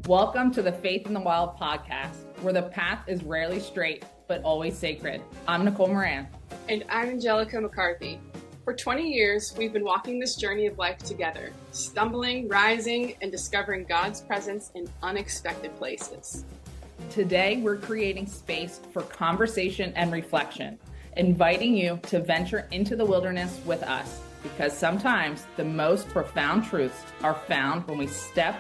Welcome to the Faith in the Wild podcast, where the path is rarely straight, but always sacred. I'm Nicole Moran. And I'm Angelica McCarthy. For 20 years, we've been walking this journey of life together, stumbling, rising, and discovering God's presence in unexpected places. Today, we're creating space for conversation and reflection, inviting you to venture into the wilderness with us, because sometimes the most profound truths are found when we step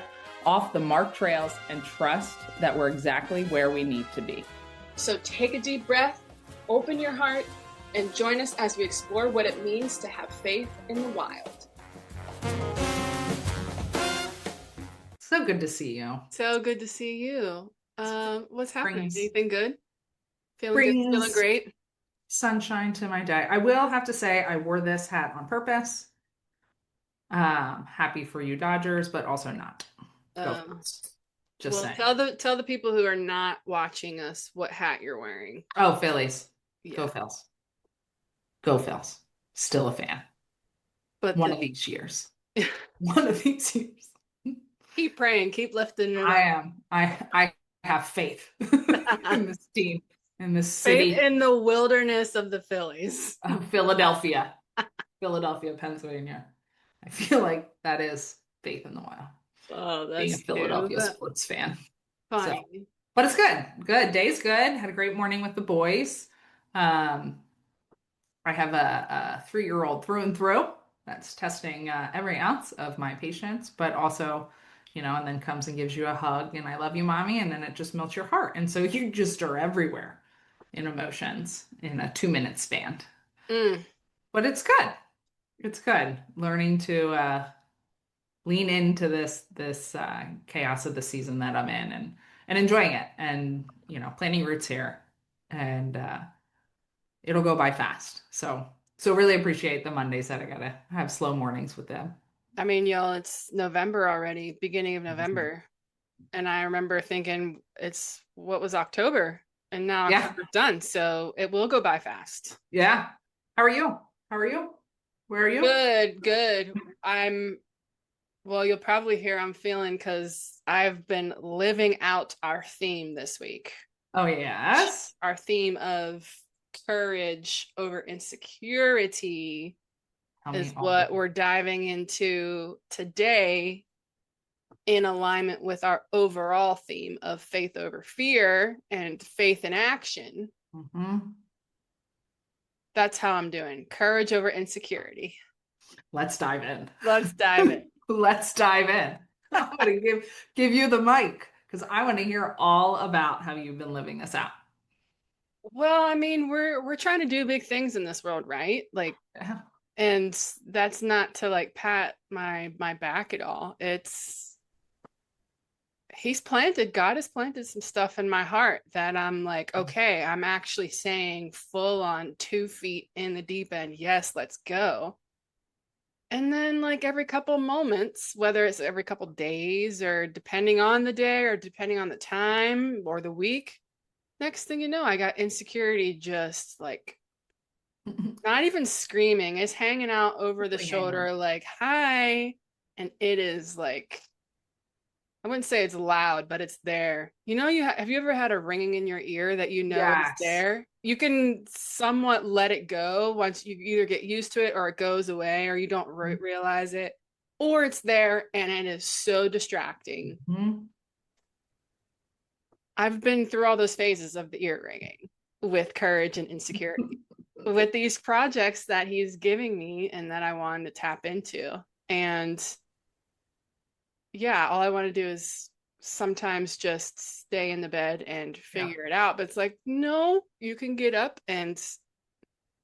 off the marked trails and trust that we're exactly where we need to be. So take a deep breath, open your heart, and join us as we explore what it means to have faith in the wild. So good to see you. So good to see you. What's happening? Anything good? Feeling good? Feeling great? Sunshine to my day. I will have to say I wore this hat on purpose. Happy for you, Dodgers, but also not. Just saying. Tell the people who are not watching us what hat you're wearing. Oh, Phillies. Yeah. Go Phils. Go Phils. Still a fan. But one of these years. One of these years. Keep praying. Keep lifting it up. I am. I have faith in this team, in this city. Faith in the wilderness of the Phillies. Philadelphia. Philadelphia, Pennsylvania. I feel like that is faith in the wild. Oh, that's being a Philadelphia sports fan. Fine. So, but it's good. Good. Day's good. Had a great morning with the boys. I have a 3-year-old through and through that's testing every ounce of my patience, but also, and then comes and gives you a hug and I love you, mommy. And then it just melts your heart. And so you just are everywhere in emotions in a 2-minute span. But it's good. It's good. Learning to lean into this chaos of the season that I'm in and enjoying it and, planting roots here and it'll go by fast. So really appreciate the Mondays that I gotta have slow mornings with them. I mean, y'all, it's November already, beginning of November. And I remember thinking what was October? And now October's done. So it will go by fast. Yeah. How are you? Where are you? Good. Well, you'll probably hear I'm feeling because I've been living out our theme this week. Oh, yes. Our theme of courage over insecurity is what we're diving into today in alignment with our overall theme of faith over fear and faith in action. Mm-hmm. That's how I'm doing. Courage over insecurity. Let's dive in. Let's dive in. Let's dive in. I'm going to give you the mic because I want to hear all about how you've been living this out. Well, I mean, we're trying to do big things in this world, right? And that's not to pat my back at all. God has planted some stuff in my heart that I'm okay, I'm actually saying full on 2 feet in the deep end. Yes, let's go. And then every couple moments, whether it's every couple days or depending on the day or depending on the time or the week, next thing you know, I got insecurity just not even screaming. It's hanging out over the shoulder hi. And it is I wouldn't say it's loud, but it's there. Have you ever had a ringing in your ear that Yes. It's there? You can somewhat let it go once you either get used to it or it goes away or you don't realize it, or it's there and it is so distracting. Mm-hmm. I've been through all those phases of the ear ringing with courage and insecurity with these projects that he's giving me and that I wanted to tap into. And all I want to do is sometimes just stay in the bed and figure it out. But it's no, you can get up and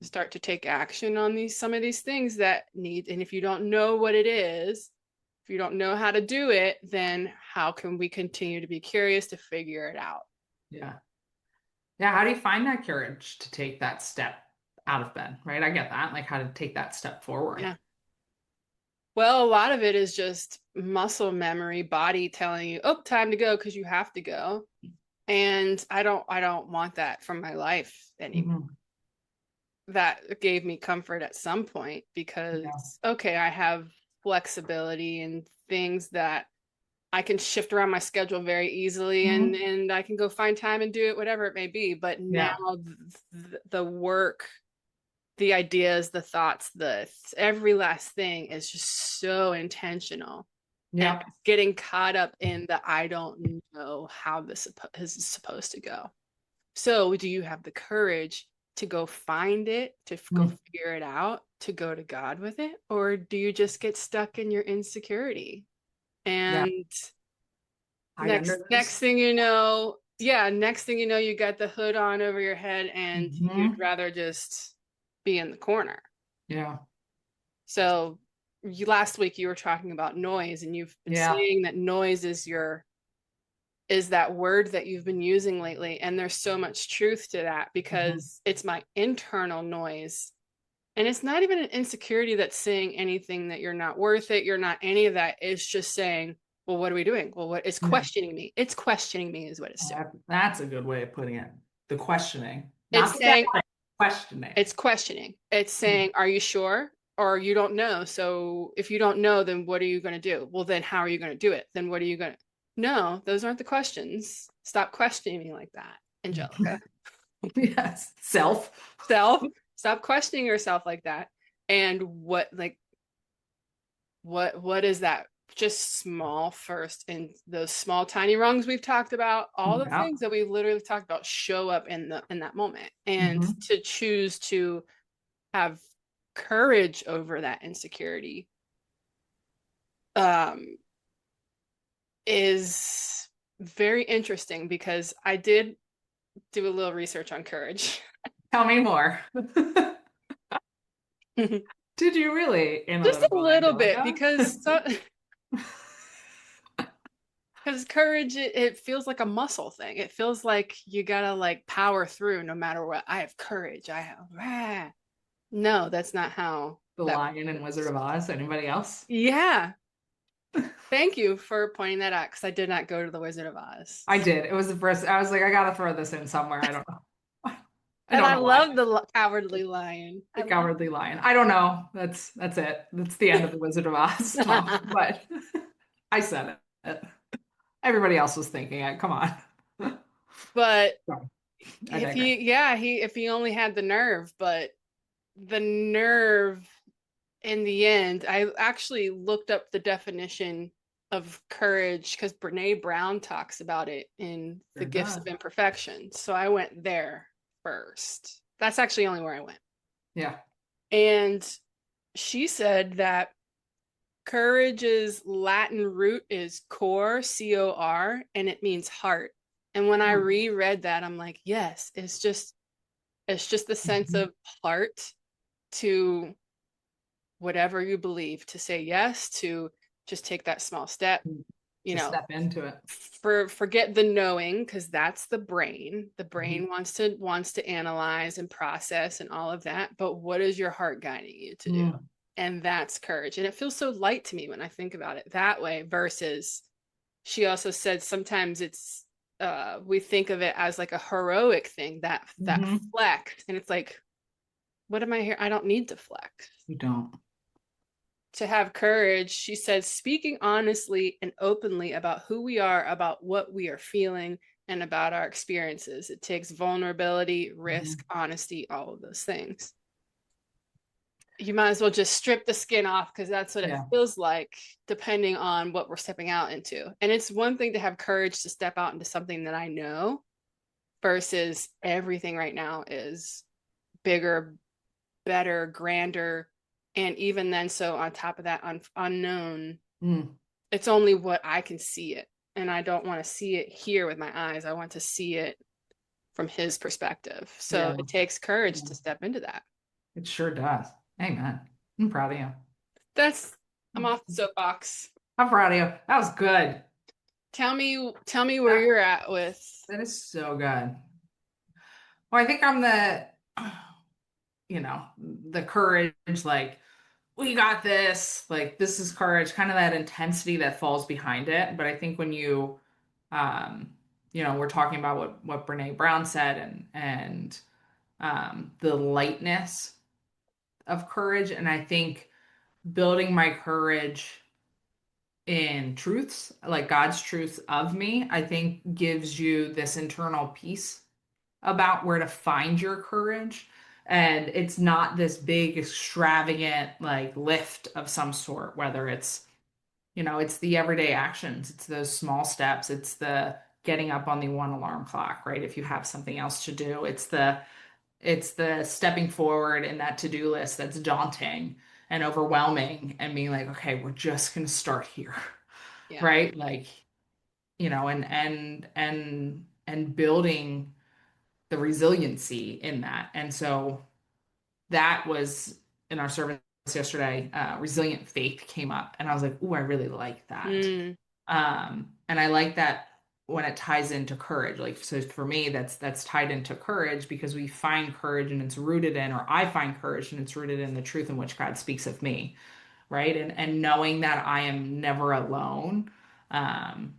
start to take action on some of these things that need. And if you don't know what it is, if you don't know how to do it, then how can we continue to be curious to figure it out? Yeah. How do you find that courage to take that step out of bed? Right. I get that. How to take that step forward. Yeah. Well, a lot of it is just muscle memory, body telling you, oh, time to go because you have to go. And I don't want that from my life anymore. Mm-hmm. That gave me comfort at some point because, okay, I have flexibility and things that I can shift around my schedule very easily, and Mhm. I can go find time and do it, whatever it may be. But now Yeah. the work, the ideas, the thoughts, the every last thing is just so intentional. And Yeah. it's getting caught up in the I don't know how this is supposed to go. So, do you have the courage to go find it, to go Mm. figure it out, to go to God with it? Or do you just get stuck in your insecurity? Yeah. And Hide under next those. thing you know, yeah, next thing you know, you got the hood on over your head and you'd Hmm. rather just be in the corner. Yeah. So, last week you were talking about noise, and you've been Yeah. saying that noise is your is that word that you've been using lately. And there's so much truth to that Hmm. because it's my internal noise. And it's not even an insecurity that's saying anything that you're not worth it, you're not any of that. It's just saying, well, what are we doing? Well, what it's Yeah. questioning me. It's questioning me, is what it's doing. That's a good way of putting it. The questioning, not It's the saying, doubting, questioning. it's questioning. It's saying, are you sure? Or you don't know. So if you don't know, then what are you going to do? Well, then how are you going to do it? Then what are you going to? No, those aren't the questions. Stop questioning me like that, Angelica. Yes. Self. Self, stop questioning yourself like that. And what is that? Just small first, and those small tiny rungs we've talked about, all the Yeah. things that we've literally talked about show up in that moment. And Hmm. to choose to have courage over that insecurity um is very interesting, because I did do a little research on courage. Tell me more. Did you really, Just a analytical little bit, Angelica? because because courage, it feels like a muscle thing. It feels like you gotta like power through no matter what. I have courage. I have no, that's not how The that Lion and Wizard works. of Oz. Anybody else? Yeah. Thank you for pointing that out, because I did not go to the Wizard of Oz. I did. It was the first. I was like, I gotta throw this in somewhere. I don't know. I And don't I know why. love the Cowardly Lion. The I love Cowardly Lion. I don't know. That's it. That's the end of the Wizard of Oz talk. But I said it. Everybody else was thinking it. Come on. But Sorry, I if digress. he only had the nerve, but the nerve in the end, I actually looked up the definition of courage because Brené Brown talks about it in The Sure Gifts does. of Imperfection. So I went there first. That's actually only where I went. Yeah. And she said that courage's Latin root is cor, C-O-R, and it means heart. And when I reread that, I'm like, yes, it's just the sense Mhm. of heart to whatever you believe, to say yes, to just take that small step, you To know, step into it. forget the knowing, because that's the brain. The Mhm. brain wants to analyze and process and all of that, but what is your heart guiding you to do? Mm. And that's courage. And it feels so light to me when I think about it that way, versus she also said sometimes it's we think of it as like a heroic thing, that Mhm. flex, and it's like, what am I here? I don't need to flex You don't. to have courage. She said, speaking honestly and openly about who we are, about what we are feeling, and about our experiences. It takes vulnerability, risk, Mhm. honesty, all of those things. You might as well just strip the skin off, because that's what it Yeah. feels like, depending on what we're stepping out into. And it's one thing to have courage to step out into something that I know, versus everything right now is bigger, better, grander. And even then, so on top of that, unknown, Mm. it's only what I can see it. And I don't want to see it here with my eyes. I want to see it from his perspective. So Yeah. it takes courage Yeah. to step into that. It sure does. Amen. I'm proud of you. That's I'm off the soapbox. I'm proud of you. That was good. Tell me where That, you're at with. that is so good. Well, I think I'm the, the courage, like, we got this, like, this is courage, kind of that intensity that falls behind it. But I think when um, we're talking about what Brene Brown said and the lightness of courage. And I think building my courage in truths, like God's truth of me, I think gives you this internal peace about where to find your courage. And it's not this big, extravagant, like lift of some sort, whether it's, it's the everyday actions, it's those small steps, it's the getting up on the one alarm clock, right? If you have something else to do, it's the stepping forward in that to-do list that's daunting and overwhelming and being like, okay, we're just gonna start here, Yeah. right? Like, and building the resiliency in that. And so that was in our service yesterday. Resilient faith came up, and I was like, "Ooh, I really like that." Mm, And I like that when it ties into courage. Like, so for me, that's tied into courage because we find courage and it's rooted in, or I find courage and it's rooted in the truth in which God speaks of me, right? And knowing that I am never alone. Um,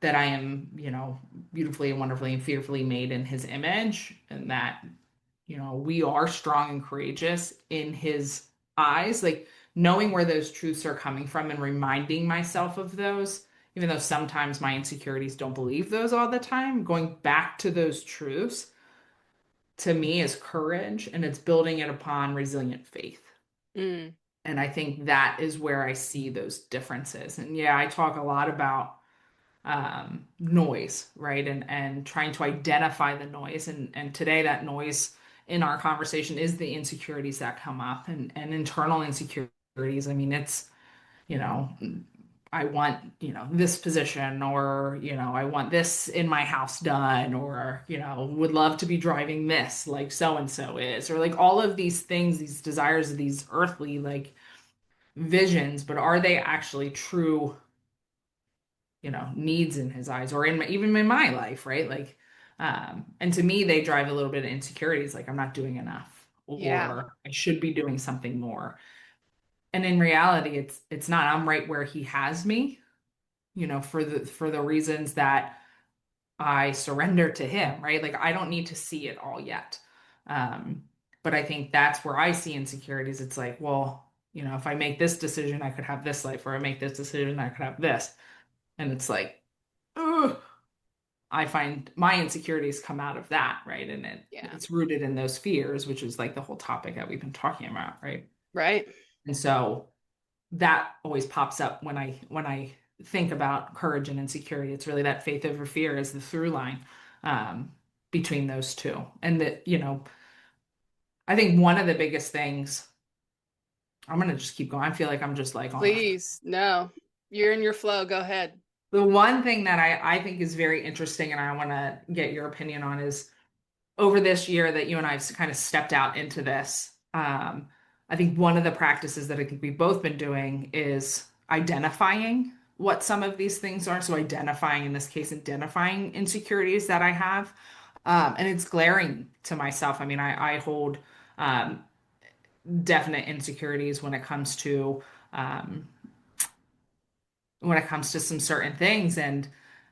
that I am, beautifully and wonderfully and fearfully made in his image, and that, we are strong and courageous in his eyes. Like knowing where those truths are coming from and reminding myself of those, even though sometimes my insecurities don't believe those all the time, going back to those truths to me is courage and it's building it upon resilient faith. mm, And I think that is where I see those differences. And yeah, I talk a lot about noise, right? And trying to identify the noise. And today that noise in our conversation is the insecurities that come up and internal insecurities. I mean, it's, you know, I want, this position or, I want this in my house done or, would love to be driving this like so and so is, or like all of these things, these desires, these earthly like visions, but are they actually true, needs in his eyes or even in my life, right? Like, and to me, they drive a little bit of insecurities, like I'm not doing enough yeah. or I should be doing something more. And in reality, it's not. I'm right where he has me, for the reasons that I surrender to him, right? Like I don't need to see it all yet. Um, but I think that's where I see insecurities. It's like, well, if I make this decision, I could have this life, or I make this decision, I could have this. And it's like, ugh, I find my insecurities come out of that, right? And Yeah. it's rooted in those fears, which is like the whole topic that we've been talking about, right? Right. And so that always pops up when I think about courage and insecurity. It's really that faith over fear is the through line um, between those two. And that, I think one of the biggest things, I'm gonna just keep going. I feel like I'm just like on a Please. No. You're in your flow. Go ahead. the one thing that I think is very interesting and I want to get your opinion on is over this year that you and I have kind of stepped out into this, I think one of the practices that I think we've both been doing is identifying what some of these things are. So identifying, in this case, identifying insecurities that I have. And it's glaring to myself. I mean, I hold um, definite insecurities um, when it comes to some certain things and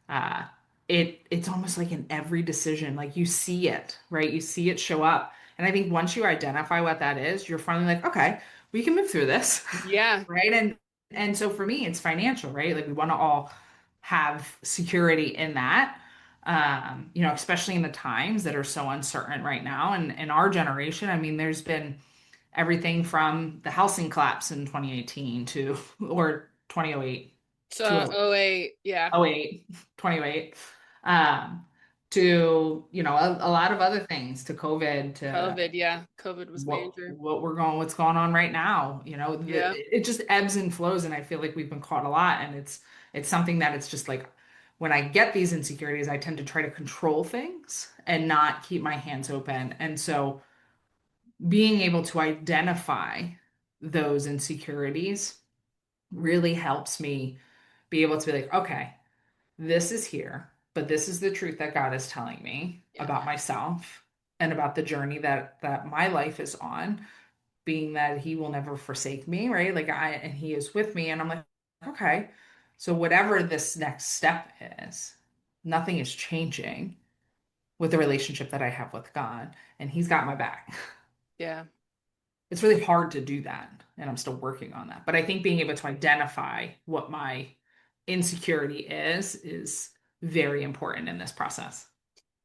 uh it's almost like in every decision like you see it, right? You see it show up, and I think once you identify what that is, you're finally like, okay, we can move through this. Yeah. Right? And so for me it's financial, right? Like we want to all have security in that, especially in the times that are so uncertain right now. And in our generation, I mean, there's been everything from the housing collapse in 2018 to or 2008 So, to oh, wait. Yeah. oh 08, 2008, to, a lot of other things, to COVID, to COVID. Yeah. COVID was major. what's going on right now. Yeah. It just ebbs and flows, and I feel like we've been caught a lot, and it's something that it's just like when I get these insecurities, I tend to try to control things and not keep my hands open. And so being able to identify those insecurities really helps me be able to be like, okay, this is here, but this is the truth that God is telling me Yeah. about myself and about the journey that my life is on, being that he will never forsake me, right? Like and he is with me, and I'm like, okay, so whatever this next step is, nothing is changing with the relationship that I have with God, and he's got my back. Yeah. It's really hard to do that, and I'm still working on that. But I think being able to identify what my insecurity is very important in this process.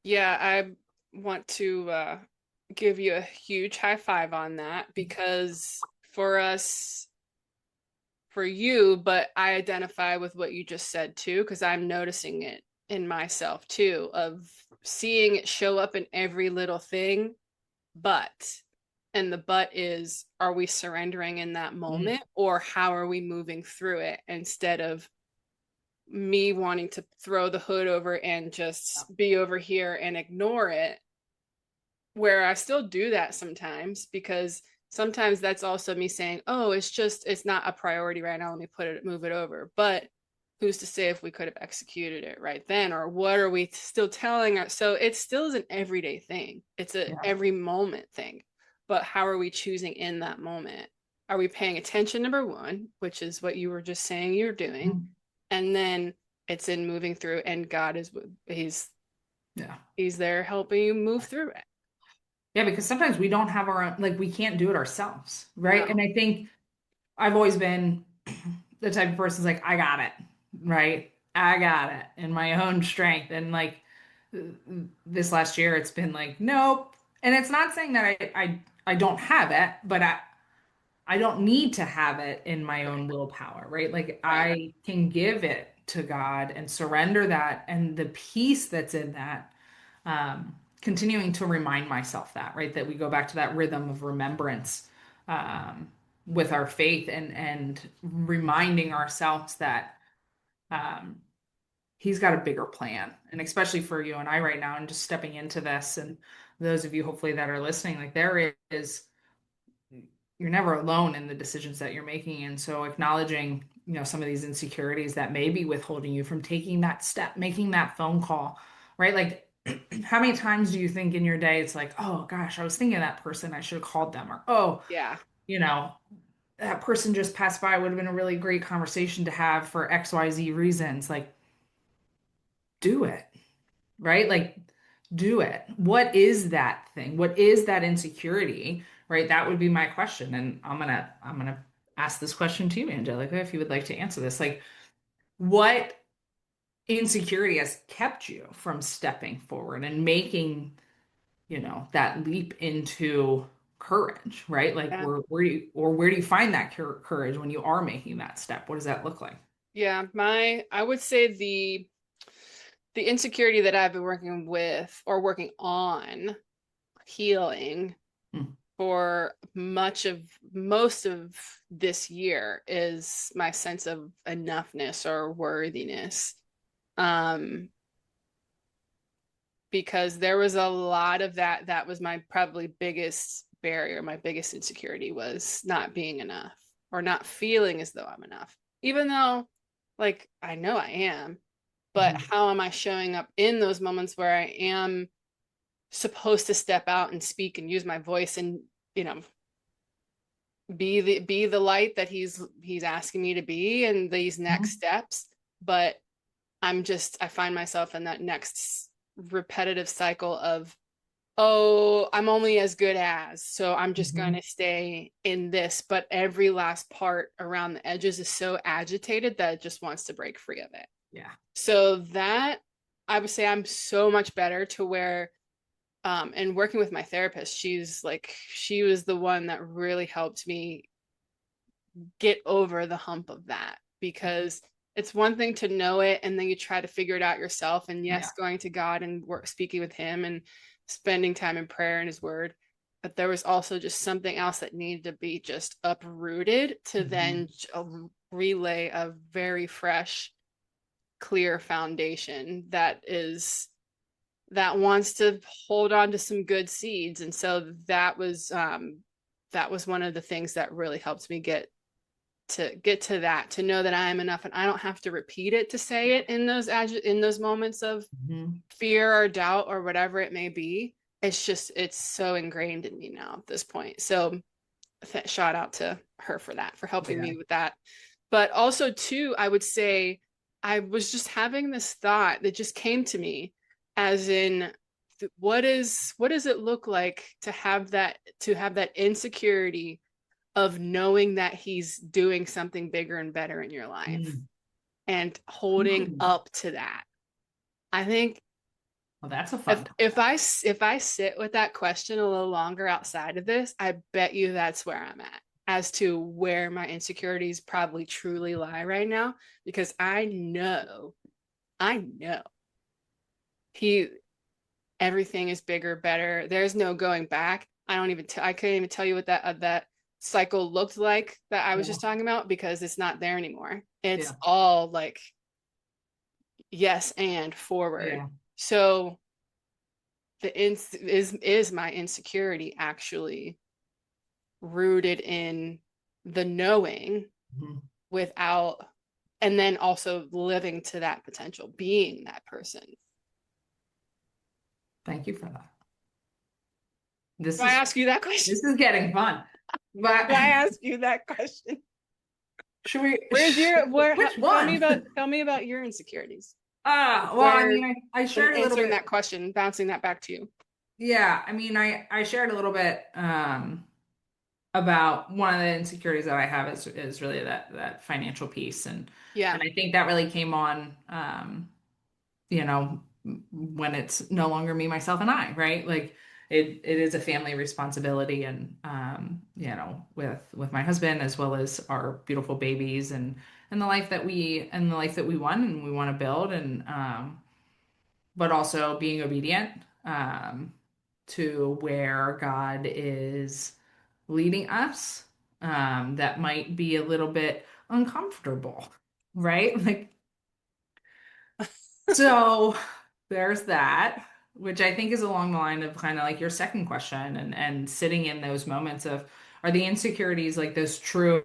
Yeah, I want to give you a huge high five on that because for us, for you, but I identify with what you just said too, because I'm noticing it in myself too, of seeing it show up in every little thing. But, and the but is, are we surrendering in that Mm. moment or how are we moving through it instead of me wanting to throw the hood over and just be over here and ignore it, where I still do that sometimes because sometimes that's also me saying, "Oh, it's not a priority right now. Let me move it over." But who's to say if we could have executed it right then, or what are we still telling us? So it still is an everyday thing. It's a Yeah. every moment thing. But how are we choosing in that moment? Are we paying attention, number one, which is what you were just saying you're doing, Mhm. and then it's in moving through, and God is Yeah. he's there helping you move through it. Yeah, because sometimes we don't have our own, like we can't do it ourselves, right? And No. I think I've always been the type of person who's like, I got it, right? I got it in my own strength. And like this last year, it's been like, nope. And it's not saying that I don't have it, but I don't need to have it in my Right. own willpower, right? Like Right. I can give it to God and surrender that and the peace that's in that. Continuing to remind myself that, right? That we go back to that rhythm of remembrance with our faith and reminding ourselves that um, He's got a bigger plan. And especially for you and I right now, and just stepping into this, and those of you hopefully that are listening, like there is you're never alone in the decisions that you're making. And so acknowledging, some of these insecurities that may be withholding you from taking that step, making that phone call, right? Like, how many times do you think in your day it's like, oh gosh, I was thinking of that person, I should have called them, or oh, Yeah. you know, that person just passed by, would have been a really great conversation to have for XYZ reasons. Like, do it, right? Like, do it. What is that thing? What is that insecurity? Right? That would be my question. And I'm gonna ask this question to you, Angelica, if you would like to answer this. Like, what insecurity has kept you from stepping forward and making, that leap into courage, right? Like Yeah. where do you find that courage when you are making that step? What does that look like? Yeah. I would say the insecurity that I've been working with or working on healing Mm, for most of this year is my sense of enoughness or worthiness. Um, because there was a lot of that was my probably biggest barrier, my biggest insecurity was not being enough or not feeling as though I'm enough. Even though like I know I am, but mhm, how am I showing up in those moments where I am supposed to step out and speak and use my voice and you know be the light that he's asking me to be in these next mhm, steps, but I find myself in that next repetitive cycle of, oh, I'm only as good as, so I'm just going mhm. to stay in this, but every last part around the edges is so agitated that it just wants to break free of it. Yeah. So that I would say I'm so much better to where and working with my therapist, she was the one that really helped me get over the hump of that because it's one thing to know it and then you try to figure it out yourself, and Yeah. yes, going to God and speaking with him and spending time in prayer and his word, but there was also just something else that needed to be just uprooted to Mhm. then relay a very fresh, clear foundation that wants to hold on to some good seeds. And so that was one of the things that really helped me get to that, to know that I am enough and I don't have to repeat it to say it in those moments of Mhm. fear or doubt or whatever it may be. It's so ingrained in me now at this point. So shout out to her for that, for helping Yeah. me with that. But also too, I would say I was just having this thought that just came to me, as in what does it look like to have that insecurity of knowing that he's doing something bigger and better in your life. Mm. and holding up to that. I think Well, that's a if fun if topic. I if I sit with that question a little longer outside of this, I bet you that's where I'm at as to where my insecurities probably truly lie right now because I know he everything is bigger, better. There's no going back. I couldn't even tell you what that cycle looked like that I was Yeah. just talking about because it's not there anymore. It's Yeah. all like yes and forward. Yeah. So is my insecurity actually rooted in the knowing Mhm. without and then also living to that potential, being that person. Thank you for that. Do This I is ask you that question? this is getting fun. But Do I ask you that question? should we Where's your where which one? tell me about your insecurities. Well, I Where mean, I and shared a little answering bit. that question, bouncing that back to you. Yeah, I mean, I shared a little bit about one of the insecurities that I have is really that financial piece, Yeah. and I think that really came on you know, when it's no longer me, myself, and I, right? Like it is a family responsibility, and with my husband as well as our beautiful babies and the life that we want and we want to build, and but also being obedient to where God is leading us. That might be a little bit uncomfortable, right? Like so there's that, which I think is along the line of kind of like your second question and sitting in those moments of are the insecurities like those true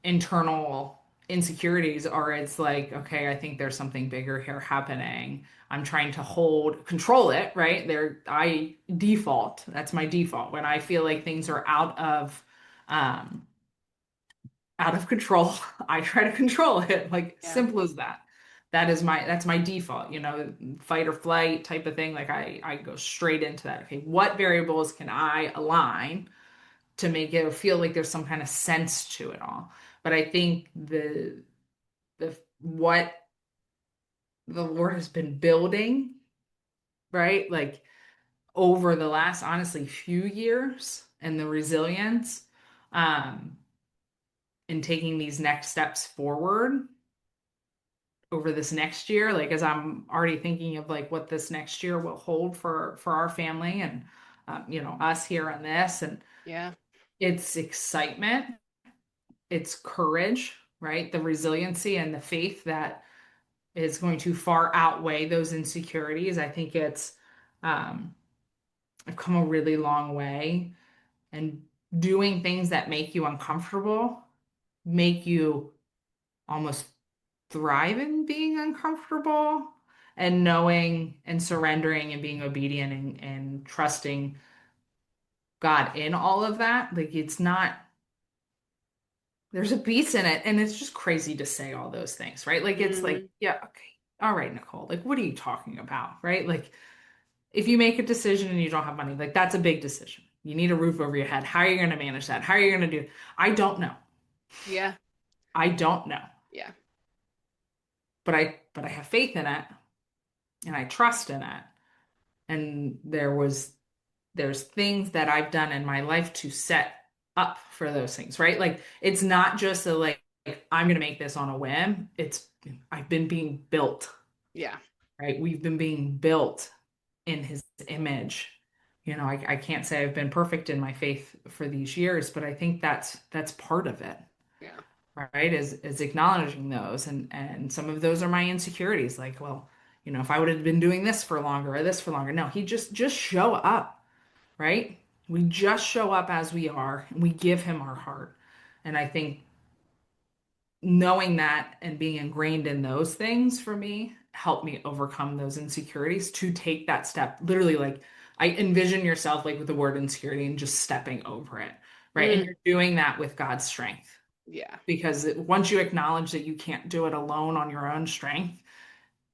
internal insecurities, or it's like, okay, I think there's something bigger here happening. I'm trying to control it, right? I default. That's my default. When I feel like things are um, out of control, I try to control it. Like Yeah. simple as that. That's my default, fight or flight type of thing. Like I go straight into that. Okay, what variables can I align to make it feel like there's some kind of sense to it all? But I think the what the Lord has been building, right? Like over the last honestly few years and the resilience um in taking these next steps forward over this next year, like as I'm already thinking of like what this next year will hold for our family and us here on this, and Yeah. it's excitement, it's courage, right? The resiliency and the faith that is going to far outweigh those insecurities. I think it's um I've come a really long way, and doing things that make you uncomfortable make you almost thrive in being uncomfortable, and knowing and surrendering and being obedient and trusting God in all of that. Like it's not, there's a peace in it. And it's just crazy to say all those things, right? Like it's like, Hmm. yeah, okay. All right, Nicole, like what are you talking about? Right? Like if you make a decision and you don't have money, like that's a big decision. You need a roof over your head. How are you going to manage that? How are you going to do it? I don't know. Yeah. I don't know. Yeah. But I have faith in it and I trust in it. And there's things that I've done in my life to set up for those things, right? Like it's not just like I'm gonna make this on a whim. It's I've been being built, Yeah. right? We've been being built in his image. I can't say I've been perfect in my faith for these years, but I think that's part of it, Yeah. right? Is acknowledging those, and some of those are my insecurities. Like, well, if I would have been doing this for longer or this for longer. No, he just show up, right? We just show up as we are and we give him our heart. And I think knowing that and being ingrained in those things for me helped me overcome those insecurities to take that step. Literally, like I envision yourself like with the word insecurity and just stepping over it, right? And Mm. you're doing that with God's strength. Yeah. Because once you acknowledge that you can't do it alone on your own strength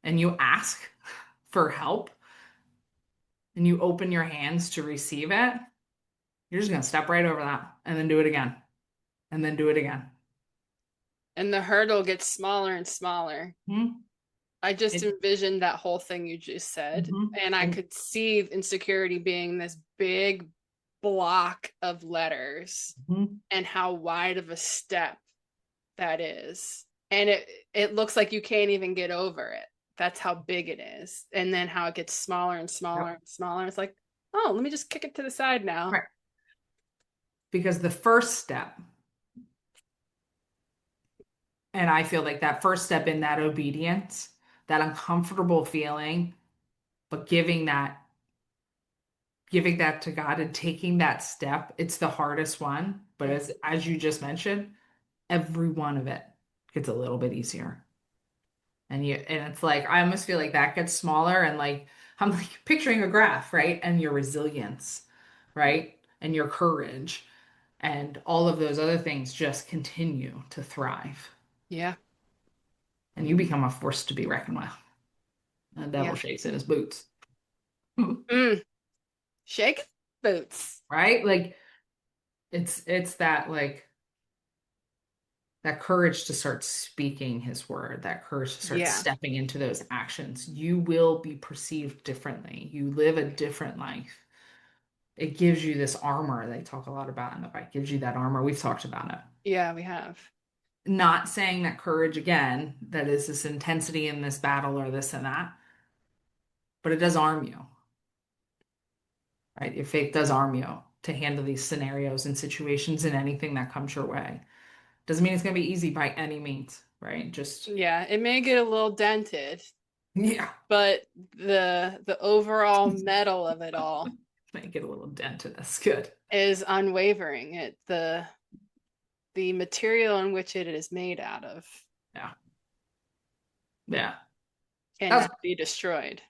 and you ask for help and you open your hands to receive it, you're just going to step right over that and then do it again and then do it again. And the hurdle gets smaller and smaller. Mhm. I just It, envisioned that whole thing you just said, mhm. and I And could see insecurity being this big block of letters mhm. and how wide of a step that is. And it looks like you can't even get over it. That's how big it is. And then how it gets smaller and smaller Yep. and smaller. It's like, oh, let me just kick it to the side now. Right. Because the first step, and I feel like that first step in that obedience, that uncomfortable feeling, but giving that to God and taking that step, it's the hardest one. But Mm. as you just mentioned, every one of it gets a little bit easier. And it's like I almost feel like that gets smaller and like I'm like picturing a graph, right? And your resilience, right? And your courage and all of those other things just continue to thrive. Yeah. And you become a force to be reckoned with. The devil Yeah. shakes in his boots. Mm. Shake boots. Right? Like it's that like that courage to start speaking his word, that courage to start Yeah. stepping into those actions. You will be perceived differently. You live a different life. It gives you this armor they talk a lot about in the Bible. It gives you that armor. We've talked about it. Yeah, we have. Not saying that courage again, that is this intensity in this battle or this and that, but it does arm you, right? Your faith does arm you to handle these scenarios and situations and anything that comes your way. Doesn't mean it's going to be easy by any means, right? Just, Yeah, it may get a little dented, yeah, but the overall metal of it all make it a little dent in this. Good. is unwavering. The material in which it is made out of Yeah. Yeah. That was, cannot be destroyed.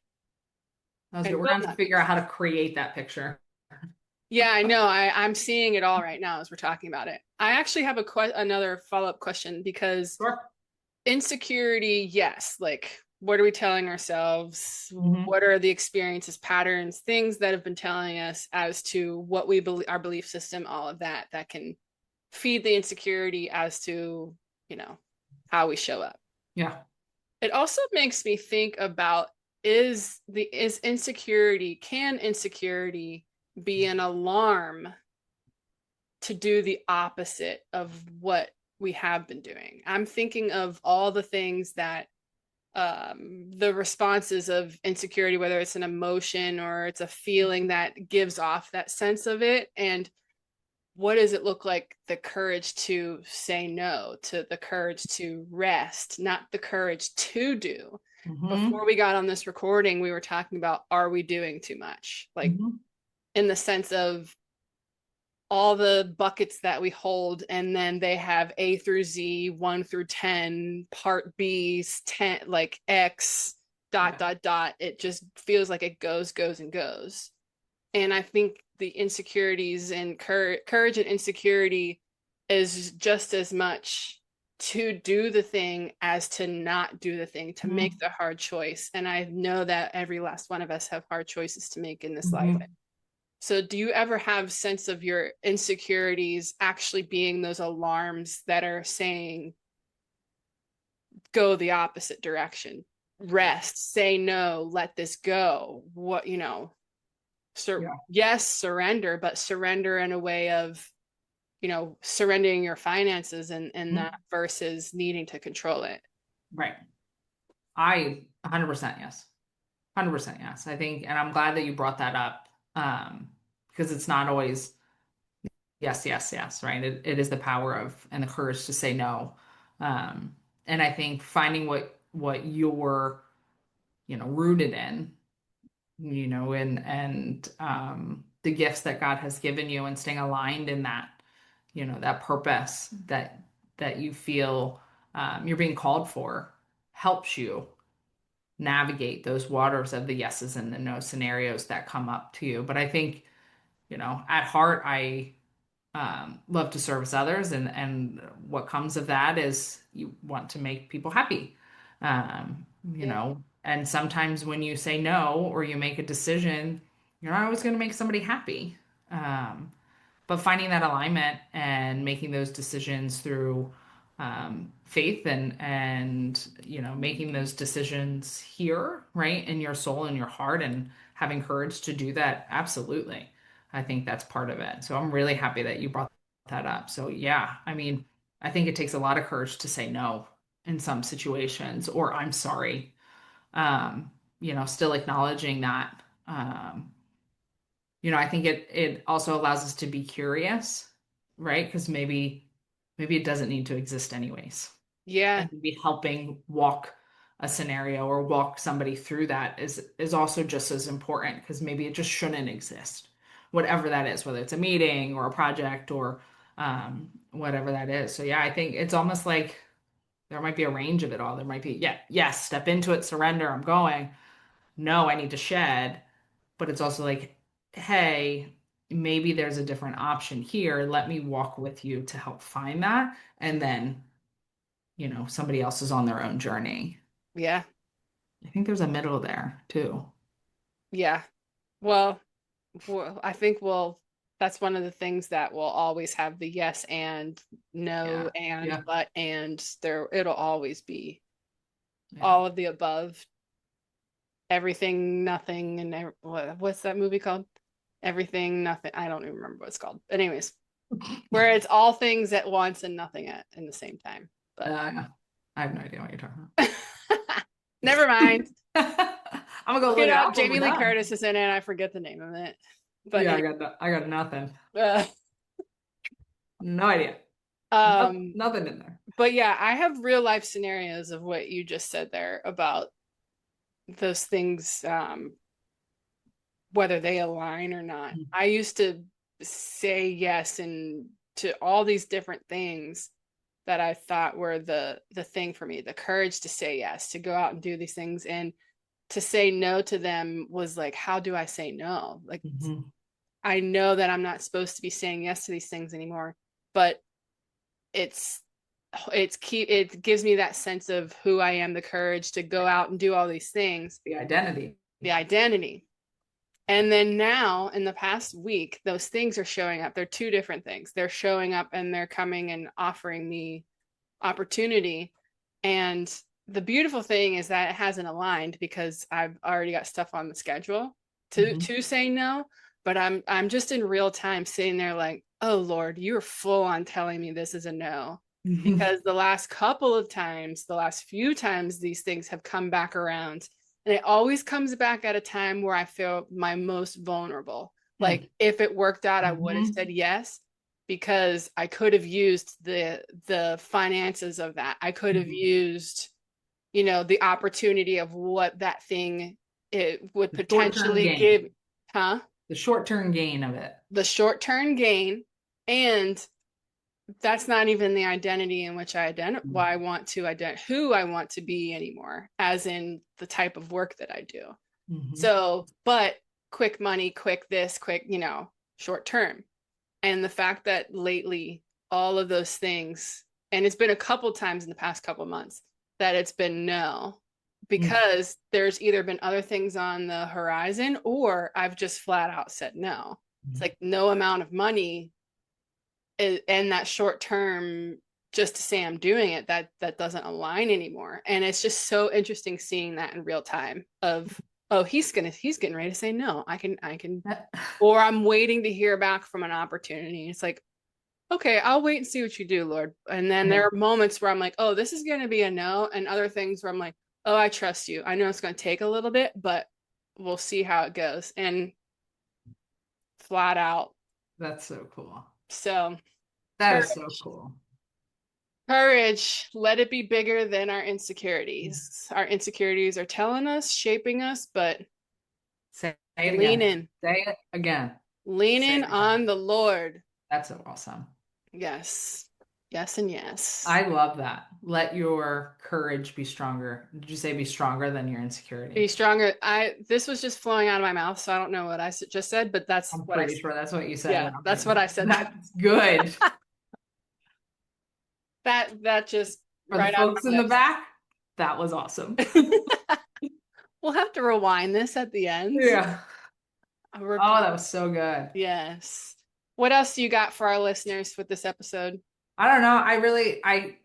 that was good. And We're will going to have to not be figure out how to destroyed. create that picture. Yeah, I know. I'm seeing it all right now as we're talking about it. I actually have another follow-up question because Sure. insecurity, yes, like what are we telling ourselves? Hmm. What are the experiences, patterns, things that have been telling us as to what we believe, our belief system, all of that, that can feed the insecurity as to, you know, how we show up. Yeah. It also makes me think about is insecurity, can insecurity be an alarm to do the opposite of what we have been doing? I'm thinking of all the things that the responses of insecurity, whether it's an emotion or it's a feeling that gives off that sense of it. And what does it look like? The courage to say no, to the courage to rest, not the courage to do. Hmm. Before we got on this recording, we were talking about, are we doing too much? Like Hmm. in the sense of all the buckets that we hold, and then they have A through Z, 1 through 10, part B's 10, like X dot Yeah. dot dot. It just feels like it goes and goes. And I think the insecurities and courage and insecurity is just as much to do the thing as to not do the thing, to make Hmm. the hard choice. And I know that every last one of us have hard choices to make in this life. Hmm. So do you ever have sense of your insecurities actually being those alarms that are saying go the opposite direction? Rest, say no, let this go. What, Yeah. yes, surrender, but surrender in a way of, surrendering your finances and that Mhm. versus needing to control it. Right. I 100% yes. 100% yes. I think, and I'm glad that you brought that up because it's not always yes, yes, yes, right? It is the power of and the courage to say no. And I think finding what you're, rooted in, and the gifts that God has given you and staying aligned in that, that purpose that you feel you're being called for helps you navigate those waters of the yeses and the no scenarios that come up to you. But I think, at heart, I love to service others, and what comes of that is you want to make people happy. Yeah. And sometimes when you say no or you make a decision, you're not always going to make somebody happy. Um, but finding that alignment and making those decisions through faith and making those decisions here, right, in your soul and your heart, and having courage to do that. Absolutely. I think that's part of it. So I'm really happy that you brought that up. So yeah, I mean, I think it takes a lot of courage to say no in some situations, or I'm sorry. Still acknowledging that. I think it also allows us to be curious, right? Because maybe it doesn't need to exist anyways. Yeah. And maybe helping walk a scenario or walk somebody through that is also just as important, because maybe it just shouldn't exist. Whatever that is, whether it's a meeting or a project or whatever that is. So yeah, I think it's almost like there might be a range of it all. There might be, yeah, yes, step into it, surrender, I'm going. No, I need to shed. But it's also like, hey, maybe there's a different option here. Let me walk with you to help find that. And then, somebody else is on their own journey. Yeah. I think there's a middle there too. Yeah. Well, I think that's one of the things that will always have the yes and no Yeah. and Yeah. but and there it'll always be Yeah. all of the above, everything, nothing, and what's that movie called? Everything, nothing. I don't even remember what it's called. But anyways, where it's all things at once and nothing at in the same time. But Yeah. I have no idea what you're talking never mind. about. I'm gonna go Look look it it up. up when we're Jamie Lee done. Curtis is in it. I forget the name of it. But Yeah, anyway, I got nothing. uh, No idea. um, Nothing in there. but yeah, I have real life scenarios of what you just said there about those things, whether they align or not. I used to say yes and to all these different things that I thought were the thing for me, the courage to say yes, to go out and do these things, and to say no to them was like, how do I say no? Like, Mm-hmm. I know that I'm not supposed to be saying yes to these things anymore, but it's it gives me that sense of who I am, the courage to go out and do all these things, The identity. the identity. And then now in the past week, those things are showing up. They're two different things. They're showing up and they're coming and offering me opportunity. And the beautiful thing is that it hasn't aligned because I've already got stuff on the schedule Mm-hmm. to say no. But I'm just in real time sitting there like, oh Lord, you're full on telling me this is a no. Because the last couple of times, the last few times these things have come back around, and it always comes back at a time where I feel my most vulnerable. Like if it worked out, I would have Mm-hmm. said yes, because I could have used the finances of that. I could have Mm-hmm. used, the opportunity of what that thing it would The short-term potentially gain. give, huh? The short-term gain of it. The short-term gain. And that's not even the identity in which I identify why I want to identify who I want to be anymore, as in the type of work that I do. Mm-hmm. So, but quick money, quick this, quick, short term. And the fact that lately all of those things, and it's been a couple times in the past couple months that it's been no, because there's either been other things on the horizon or I've just flat out said no. It's like no amount of money and that short term, just to say I'm doing it, that doesn't align anymore. And it's just so interesting seeing that in real time of, oh, he's getting ready to say no. I can or I'm waiting to hear back from an opportunity. It's like, okay, I'll wait and see what you do, Lord. And then there Yeah. are moments where I'm like, oh, this is going to be a no, and other things where I'm like, oh, I trust you. I know it's going to take a little bit, but we'll see how it goes. And flat out. That's so cool. So That is so courage. cool. Courage, let it be bigger than our insecurities. Our insecurities are telling us, shaping us, but Say it lean again. in, Say it again. lean Say in it again. on the Lord. That's so awesome. Yes, yes, and yes. I love that. Let your courage be stronger. Did you say be stronger than your Be insecurity? stronger. This was just flowing out of my mouth, so I don't know what I just said, but that's I'm what I pretty said. sure that's what you said. Yeah, And I'm that's like, what I said. that's good. That just For the right out of folks my in the lips. back, that was awesome. We'll have to rewind this at the end. Yeah. I'll Oh, that repeat. was so good. Yes. What else do you got for our listeners with this episode? I don't know. I really, I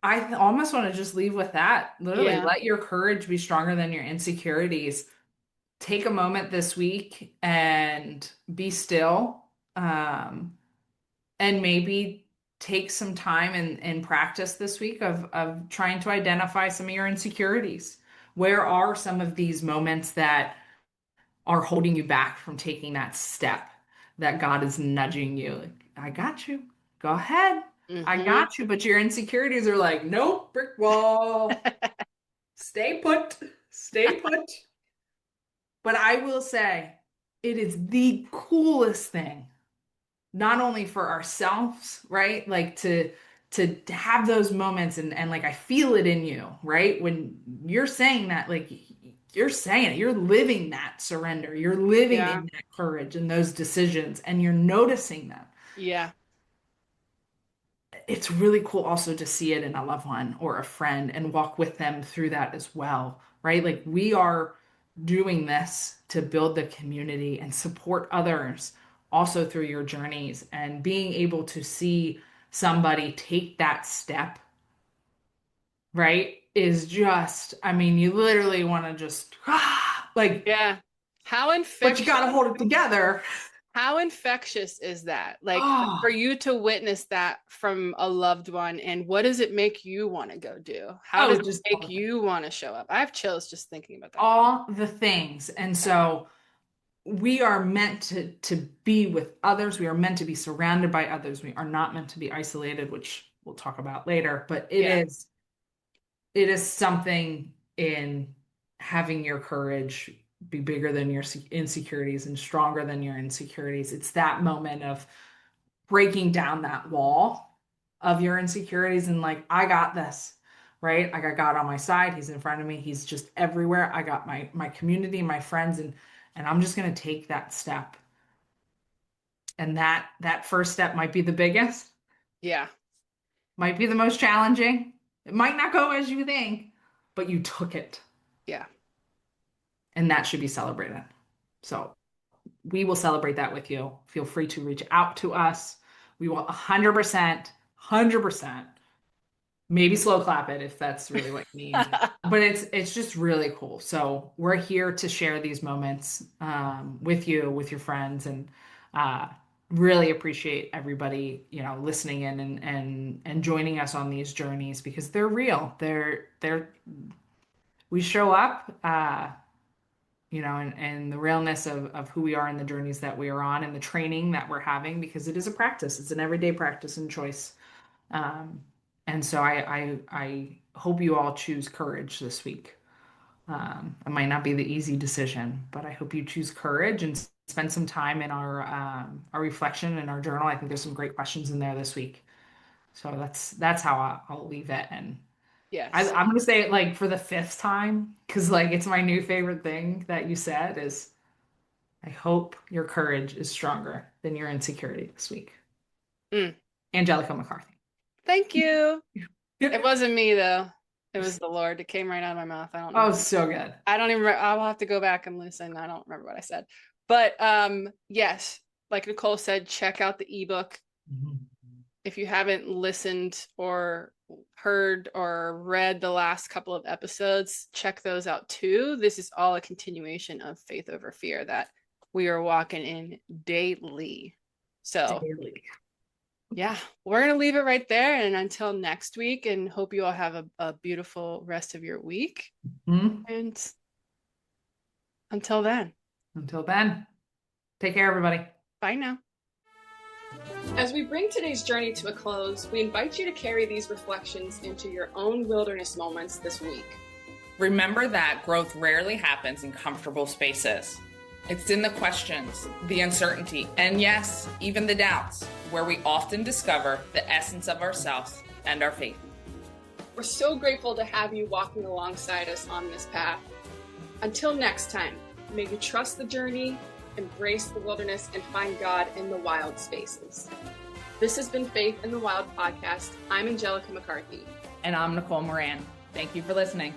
almost want to just leave with that. Literally, Yeah. let your courage be stronger than your insecurities. Take a moment this week and be still. And maybe take some time and practice this week of trying to identify some of your insecurities. Where are some of these moments that are holding you back from taking that step that God is nudging you? Like, I got you. Go ahead. I Mm-hmm. got you. But your insecurities are like, nope, brick wall. Stay put. Stay put. But I will say, it is the coolest thing, not only for ourselves, right? Like to have those moments and like I feel it in you, right? When you're saying that, like you're saying it, you're living that surrender, you're living Yeah. in that courage and those decisions, and you're noticing them. Yeah. It's really cool also to see it in a loved one or a friend and walk with them through that as well, right? Like we are doing this to build the community and support others also through your journeys, and being able to see somebody take that step, right? Is just, I mean, you literally want to just like, Yeah. How but you infectious got to hold it together. how infectious is that? Like for Oh, you to witness that from a loved one, and what does it make you want to go do? How does oh, it just make you want to show up? I have chills just thinking about that. all the things. And Yeah. so we are meant to be with others. We are meant to be surrounded by others. We are not meant to be isolated, which we'll talk about later. But Yeah. it is something in having your courage be bigger than your insecurities and stronger than your insecurities. It's that moment of breaking down that wall of your insecurities and like, I got this, right? I got God on my side. He's in front of me. He's just everywhere. I got my community, my friends, and I'm just going to take that step. And that first step might be the biggest, Yeah. might be the most challenging. It might not go as you think, but you took it, Yeah. and that should be celebrated. So we will celebrate that with you. Feel free to reach out to us. We will 100%, 100%, maybe slow clap it if that's really what you need. But it's just really cool. So we're here to share these moments with you, with your friends, and uh, really appreciate everybody, listening in and joining us on these journeys because they're real. They're we show up, and the realness of who we are and the journeys that we are on and the training that we're having, because it is a practice. It's an everyday practice and choice. Um, and so I hope you all choose courage this week. It might not be the easy decision, but I hope you choose courage and spend some time in our reflection and our journal. I think there's some great questions in there this week. So that's how I'll leave it. And Yes. I'm gonna say it like for the fifth time because like it's my new favorite thing that you said is I hope your courage is stronger than your insecurity this week. Mm. Angelica McCarthy. Thank you. It Yep. wasn't me though. It was the Lord. It came right out of my mouth. I don't know. Oh, so good. I don't even. I'll have to go back and listen. I don't remember what I said. But yes, like Nicole said, check out the ebook. Mhm. If you haven't listened or heard or read the last couple of episodes, check those out too. This is all a continuation of Faith Over Fear that we are walking in daily. So Daily. yeah, we're going to leave it right there. And until next week, and hope you all have a beautiful rest of your week. Mhm. And until then, Until then, take care, everybody. bye now. As we bring today's journey to a close, we invite you to carry these reflections into your own wilderness moments this week. Remember that growth rarely happens in comfortable spaces. It's in the questions, the uncertainty, and yes, even the doubts, where we often discover the essence of ourselves and our faith. We're so grateful to have you walking alongside us on this path. Until next time, may you trust the journey, embrace the wilderness, and find God in the wild spaces. This has been Faith in the Wild podcast. I'm Angelica McCarthy. And I'm Nicole Moran. Thank you for listening.